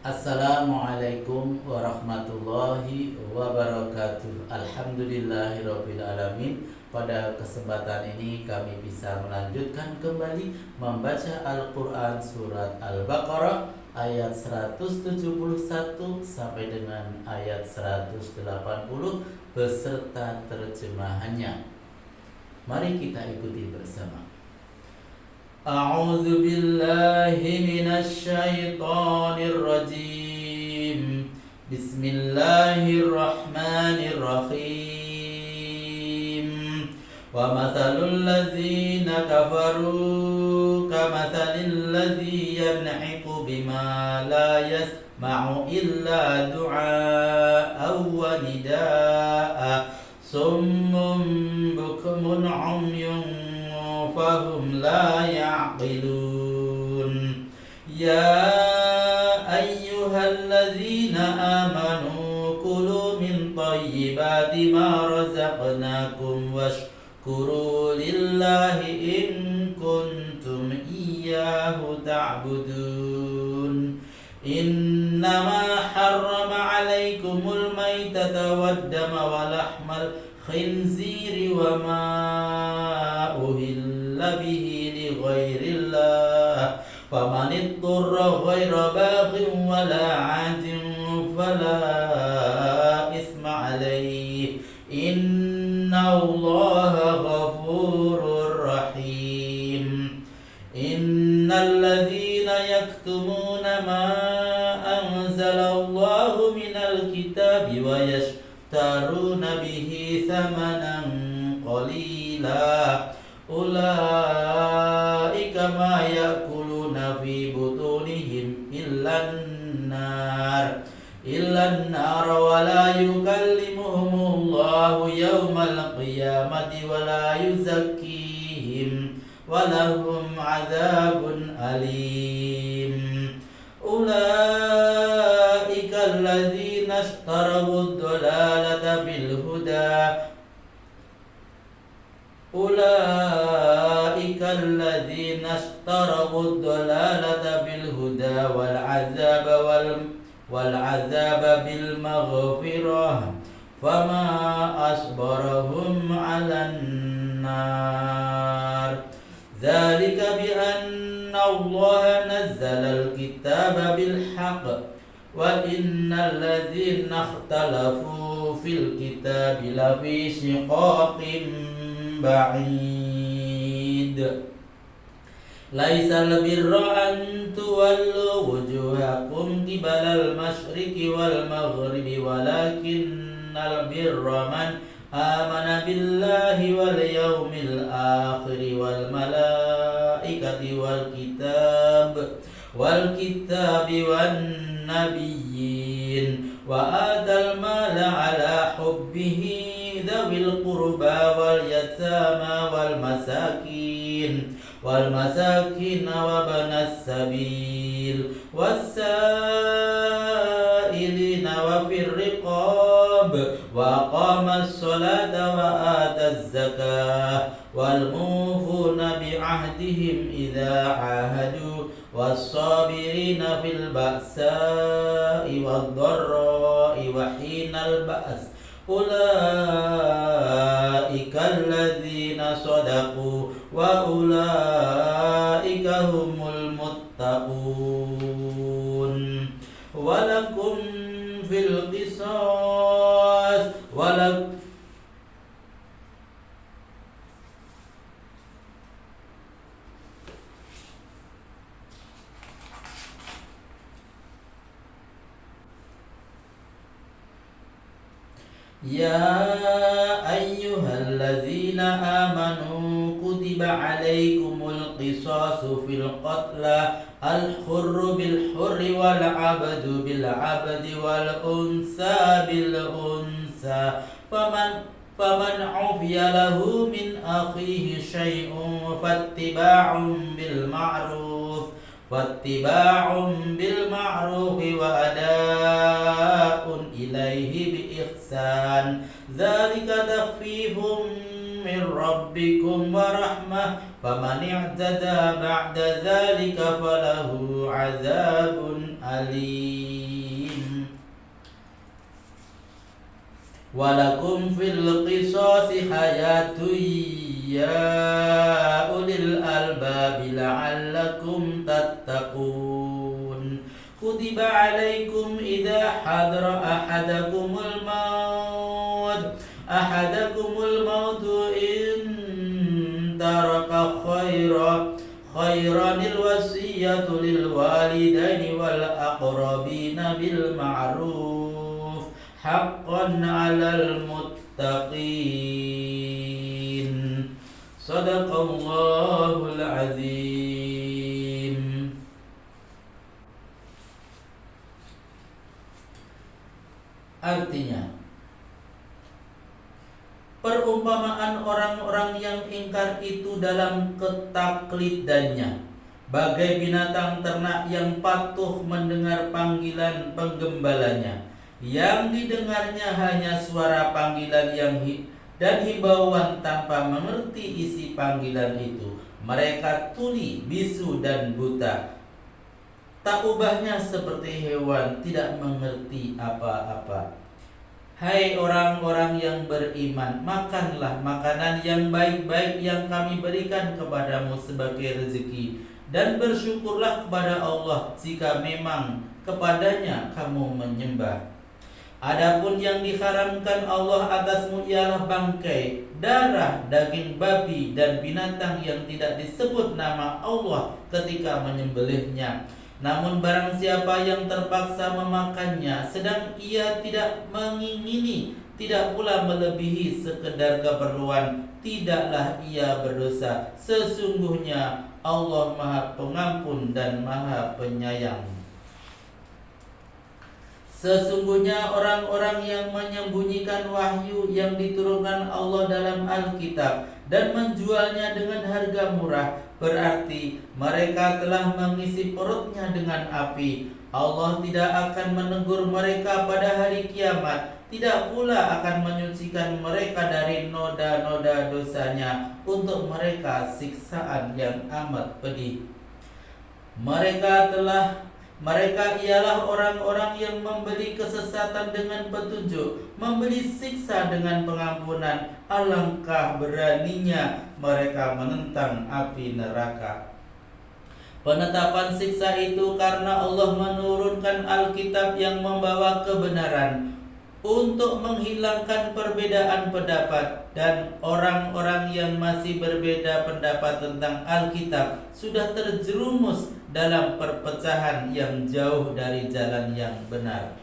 Assalamualaikum warahmatullahi wabarakatuh. Alhamdulillahirabbil alamin. Pada kesempatan ini kami bisa melanjutkan kembali membaca Al-Qur'an surat Al-Baqarah ayat 171 sampai dengan ayat 180 beserta terjemahannya. Mari kita ikuti bersama. A'udzu billahi minasy syaithanir rajim. Bismillahirrahmanirrahim. Wa matsalul ladzina kafaru kamatsalil ladzi yan'iqu bima la yasma'u illa du'a'an wa nidaa'a summun bukmun 'umyun fahum la ya'qilun. Ya ayyuhallazina amanu kulu min thayyibati ma razaqnakum washkuru lillahi in kuntum iyyahu ta'budun. Innama harrama 'alaikumul maitata wad-dama wa lahmal khinziri wa ma uhilla bihi li ghairillah faman ittara ghaira baghin wala 'adin fala isma 'alaihi innallaha ghafurur rahim. Innal ladzina yaktumuna ma anzalallahu minal kitabi wa yashtaruna bihi thamanan qalila ulaika ma yakuluna fi butunihim illan nar wa la yukallimuhumullahu yawmal qiyamati wa la yuzakkihim wa lahum adzabun alim. Ulaika alladzina ishtaraw ad-dalalata bil huda Ulaika alladzina ishtaraw ad-dalalata bil huda wal azaba bil maghfirah fama asbarahum 'alan nar. Dzalika bi anna Allah nazzala al-kitaba bil haqq wa innal ladzina ikhtalafu fil kitabi lafi shiqaqin ba'id. Laisal birra an tuwallu wujuhakum qibalal masyriqi wal maghribi walakinnal birra man amana billahi wal yawmil akhir wal malaikati wal kitabi wan nabiyyin wa atal mala ala hubbihi dzawil qurba wal yatama wal masakin wa banas sabil was-sa'ilina wa fir riqab wa aqamas salata wa ataz zakah wal mufuna bi ahdihim idza ahadu was-sabirina fil ba'sa'i wad-dharra'i wa hinal ba's ulaika alladzina sadaqu wa ulaika humul muttaqun. Walakum fil qisas Ya ayyuhallazina amanu kutiba alaikumul qisasu fil qatla al-hurru bil hurri wal 'abdu bil 'abdi wal unsa bil unsa faman ufiya lahu min akhihi syai'un fattiba'un bil ma'ruf wa ada'un ilaihi bi ihsan. Dzalika takhfifum min rabbikum wa rahmah faman i'tada ba'da dzalika falahu 'adzabun alim. walakum fil qisasi hayatun ya ulil albabi la'allakum tattaqun. Kutiba alaikum idza hadara ahadakumul maut in taraka khairanil wasiyatu lil walidaini wal aqrabina bil ma'ruf haqqan 'alal muttaqin. Shadaqallahul azim. Artinya, perumpamaan orang-orang yang ingkar itu dalam ketaklidannya bagai binatang ternak yang patuh mendengar panggilan penggembalanya, yang didengarnya hanya suara panggilan dan himbauan tanpa mengerti isi panggilan itu. Mereka tuli, bisu, dan buta. Tak ubahnya seperti hewan, tidak mengerti apa-apa. Hai orang-orang yang beriman, makanlah makanan yang baik-baik yang kami berikan kepadamu sebagai rezeki, dan bersyukurlah kepada Allah jika memang kepadanya kamu menyembah. Adapun yang diharamkan Allah atasmu ialah bangkai, darah, daging babi, dan binatang yang tidak disebut nama Allah ketika menyembelihnya. Namun barang siapa yang terpaksa memakannya sedang ia tidak mengingini, tidak pula melebihi sekedar keperluan, tidaklah ia berdosa. Sesungguhnya Allah Maha Pengampun dan Maha Penyayang. Sesungguhnya orang-orang yang menyembunyikan wahyu yang diturunkan Allah dalam Alkitab dan menjualnya dengan harga murah, berarti mereka telah mengisi perutnya dengan api. Allah tidak akan menegur mereka pada hari kiamat, tidak pula akan menyucikan mereka dari noda-noda dosanya. Untuk mereka siksaan yang amat pedih. Mereka ialah orang-orang yang membeli kesesatan dengan petunjuk, membeli siksa dengan pengampunan. Alangkah beraninya mereka menentang api neraka. Penetapan siksa itu karena Allah menurunkan Alkitab yang membawa kebenaran untuk menghilangkan perbedaan pendapat, dan orang-orang yang masih berbeda pendapat tentang Alkitab sudah terjerumus dalam perpecahan yang jauh dari jalan yang benar.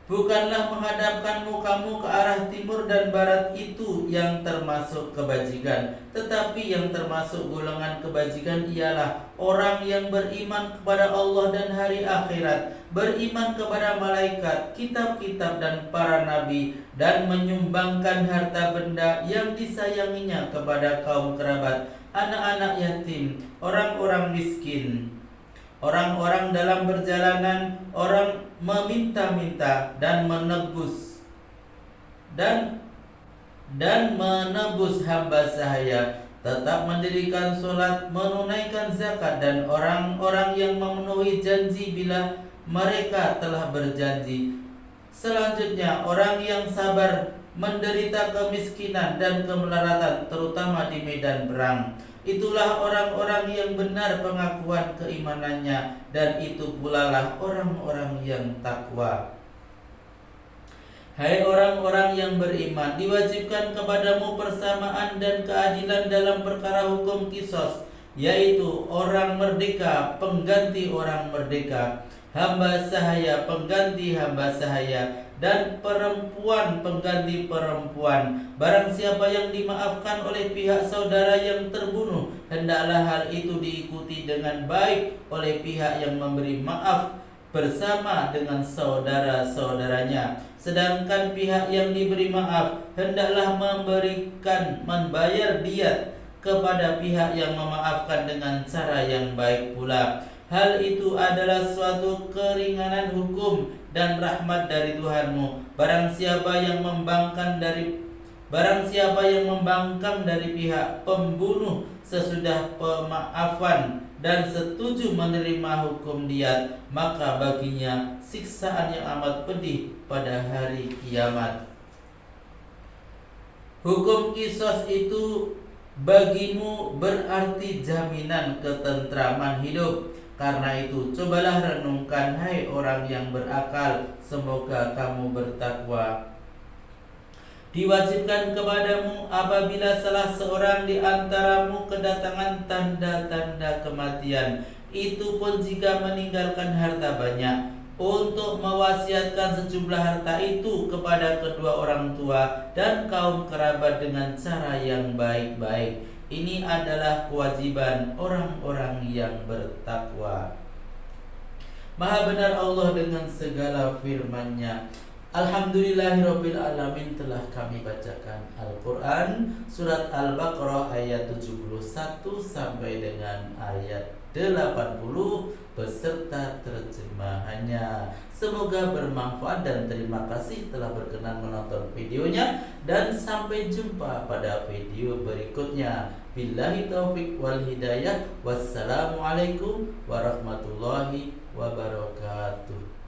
Bukanlah menghadapkan mukamu ke arah timur dan barat itu yang termasuk kebajikan, tetapi yang termasuk golongan kebajikan ialah orang yang beriman kepada Allah dan hari akhirat, beriman kepada malaikat, kitab-kitab dan para nabi, dan menyumbangkan harta benda yang disayanginya kepada kaum kerabat, anak-anak yatim, orang-orang miskin, orang-orang dalam perjalanan, orang meminta-minta, dan menebus hamba sahaya, tetap mendirikan sholat, menunaikan zakat, dan orang-orang yang memenuhi janji bila mereka telah berjanji. Selanjutnya, orang yang sabar menderita kemiskinan dan kemelaratan, terutama di medan perang. Itulah orang-orang yang benar pengakuan keimanannya, dan itu pula lah orang-orang yang takwa. Hai orang-orang yang beriman, diwajibkan kepadamu persamaan dan keadilan dalam perkara hukum kisos, yaitu orang merdeka pengganti orang merdeka, hamba sahaya pengganti hamba sahaya, dan perempuan pengganti perempuan. Barang siapa yang dimaafkan oleh pihak saudara yang terbunuh, hendaklah hal itu diikuti dengan baik oleh pihak yang memberi maaf bersama dengan saudara-saudaranya. Sedangkan pihak yang diberi maaf hendaklah membayar diat kepada pihak yang memaafkan dengan cara yang baik pula. Hal itu adalah suatu keringanan hukum dan rahmat dari Tuhanmu. Barang siapa yang membangkang dari pihak pembunuh sesudah pemaafan dan setuju menerima hukum diat, maka baginya siksaan yang amat pedih pada hari kiamat. Hukum kisos itu bagimu berarti jaminan ketentraman hidup. Karena itu cobalah renungkan, hai orang yang berakal, semoga kamu bertakwa. Diwajibkan kepadamu apabila salah seorang di antaramu kedatangan tanda-tanda kematian, itu pun jika meninggalkan harta banyak, untuk mewasiatkan sejumlah harta itu kepada kedua orang tua dan kaum kerabat dengan cara yang baik-baik. Ini adalah kewajiban orang-orang yang bertakwa. Maha benar Allah dengan segala firman-Nya. Alhamdulillahirabbil alamin. Telah kami bacakan Al-Qur'an surat Al-Baqarah ayat 71 sampai dengan ayat 80 beserta terjemahannya. Semoga bermanfaat dan terima kasih telah berkenan menonton videonya, dan sampai jumpa pada video berikutnya. Billahi taufik wal hidayah. Wassalamualaikum warahmatullahi wabarakatuh.